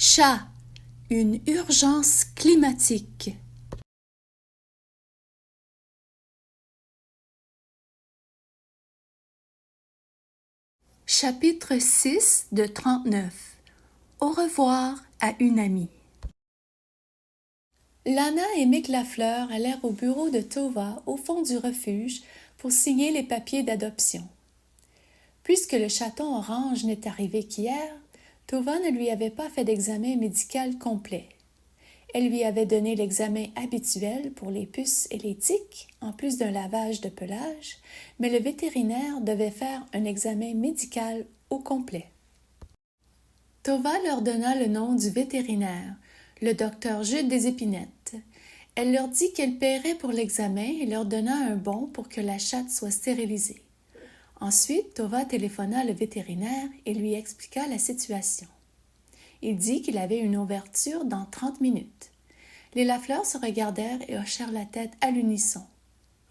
Chat, une urgence climatique. Chapitre 6 de 39. Au revoir à une amie. Lana et Mick Lafleur allèrent au bureau de Tova au fond du refuge pour signer les papiers d'adoption. Puisque le chaton orange n'est arrivé qu'hier, Tova ne lui avait pas fait d'examen médical complet. Elle lui avait donné l'examen habituel pour les puces et les tiques, en plus d'un lavage de pelage, mais le vétérinaire devait faire un examen médical au complet. Tova leur donna le nom du vétérinaire, le docteur Jude des Épinettes. Elle leur dit qu'elle paierait pour l'examen et leur donna un bon pour que la chatte soit stérilisée. Ensuite, Tova téléphona le vétérinaire et lui expliqua la situation. Il dit qu'il avait une ouverture dans 30 minutes. Les Lafleur se regardèrent et hochèrent la tête à l'unisson.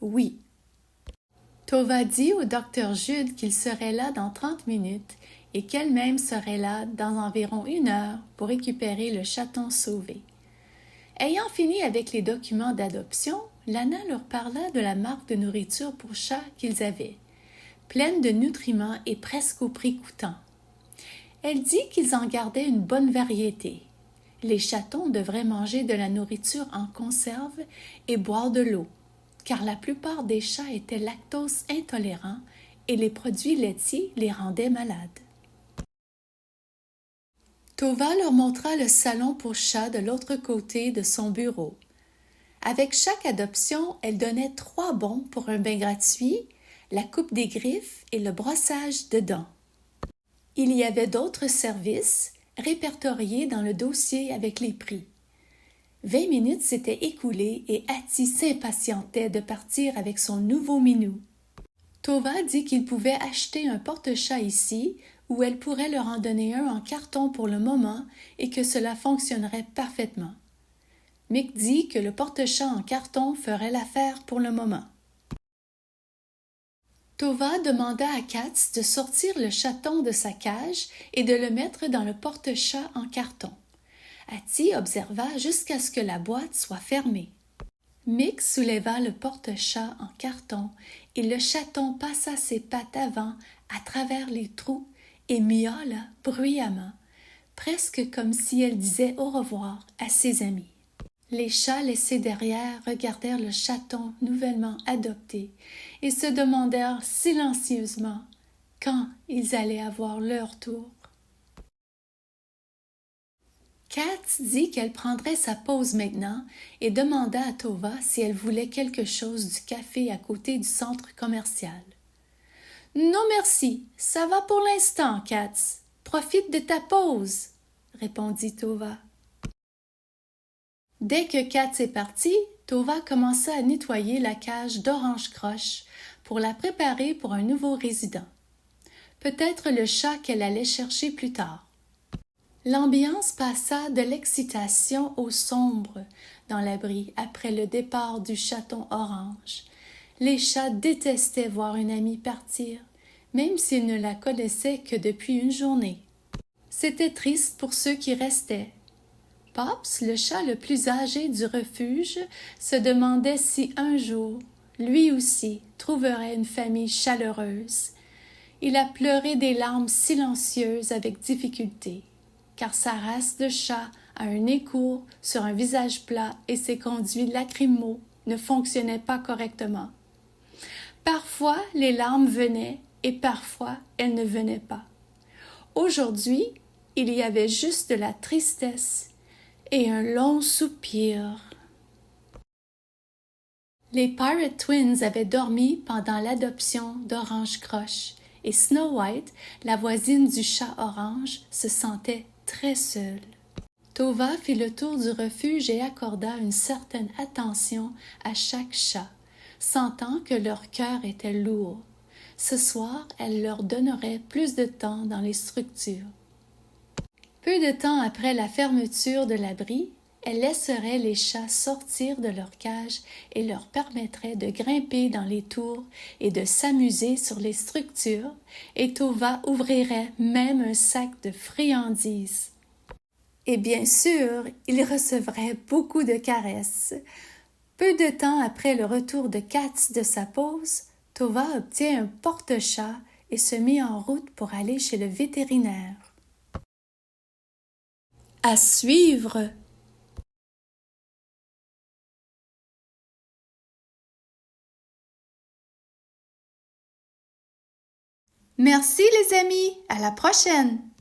Oui. Tova dit au docteur Jude qu'il serait là dans 30 minutes et qu'elle-même serait là dans environ 1 heure pour récupérer le chaton sauvé. Ayant fini avec les documents d'adoption, Lana leur parla de la marque de nourriture pour chat qu'ils avaient, pleine de nutriments et presque au prix coûtant. Elle dit qu'ils en gardaient une bonne variété. Les chatons devraient manger de la nourriture en conserve et boire de l'eau, car la plupart des chats étaient lactose intolérants et les produits laitiers les rendaient malades. Tova leur montra le salon pour chats de l'autre côté de son bureau. Avec chaque adoption, elle donnait 3 bons pour un bain gratuit, la coupe des griffes et le brossage de dents. Il y avait d'autres services répertoriés dans le dossier avec les prix. 20 minutes s'étaient écoulées et Hattie s'impatientait de partir avec son nouveau minou. Tova dit qu'il pouvait acheter un porte-chat ici ou elle pourrait leur en donner un en carton pour le moment et que cela fonctionnerait parfaitement. Mick dit que le porte-chat en carton ferait l'affaire pour le moment. Tova demanda à Katz de sortir le chaton de sa cage et de le mettre dans le porte-chat en carton. Hattie observa jusqu'à ce que la boîte soit fermée. Mick souleva le porte-chat en carton et le chaton passa ses pattes avant à travers les trous et miaula bruyamment, presque comme si elle disait au revoir à ses amis. Les chats laissés derrière regardèrent le chaton nouvellement adopté et se demandèrent silencieusement quand ils allaient avoir leur tour. Katz dit qu'elle prendrait sa pause maintenant et demanda à Tova si elle voulait quelque chose du café à côté du centre commercial. « Non merci, ça va pour l'instant, Katz. Profite de ta pause, » répondit Tova. Dès que Katz est partie, Tova commença à nettoyer la cage d'Orange Croche pour la préparer pour un nouveau résident. Peut-être le chat qu'elle allait chercher plus tard. L'ambiance passa de l'excitation au sombre dans l'abri après le départ du chaton orange. Les chats détestaient voir une amie partir, même s'ils ne la connaissaient que depuis une journée. C'était triste pour ceux qui restaient. Pops, le chat le plus âgé du refuge, se demandait si un jour, lui aussi, trouverait une famille chaleureuse. Il a pleuré des larmes silencieuses avec difficulté, car sa race de chat a un nez court sur un visage plat et ses conduits lacrymaux ne fonctionnaient pas correctement. Parfois, les larmes venaient et parfois, elles ne venaient pas. Aujourd'hui, il y avait juste de la tristesse et un long soupir. Les Pirate Twins avaient dormi pendant l'adoption d'Orange Croche et Snow White, la voisine du chat orange, se sentait très seule. Tova fit le tour du refuge et accorda une certaine attention à chaque chat, sentant que leur cœur était lourd. Ce soir, elle leur donnerait plus de temps dans les structures. Peu de temps après la fermeture de l'abri, elle laisserait les chats sortir de leur cage et leur permettrait de grimper dans les tours et de s'amuser sur les structures, et Tova ouvrirait même un sac de friandises. Et bien sûr, il recevrait beaucoup de caresses. Peu de temps après le retour de Katz de sa pause, Tova obtient un porte-chat et se mit en route pour aller chez le vétérinaire. À suivre! Merci les amis, à la prochaine!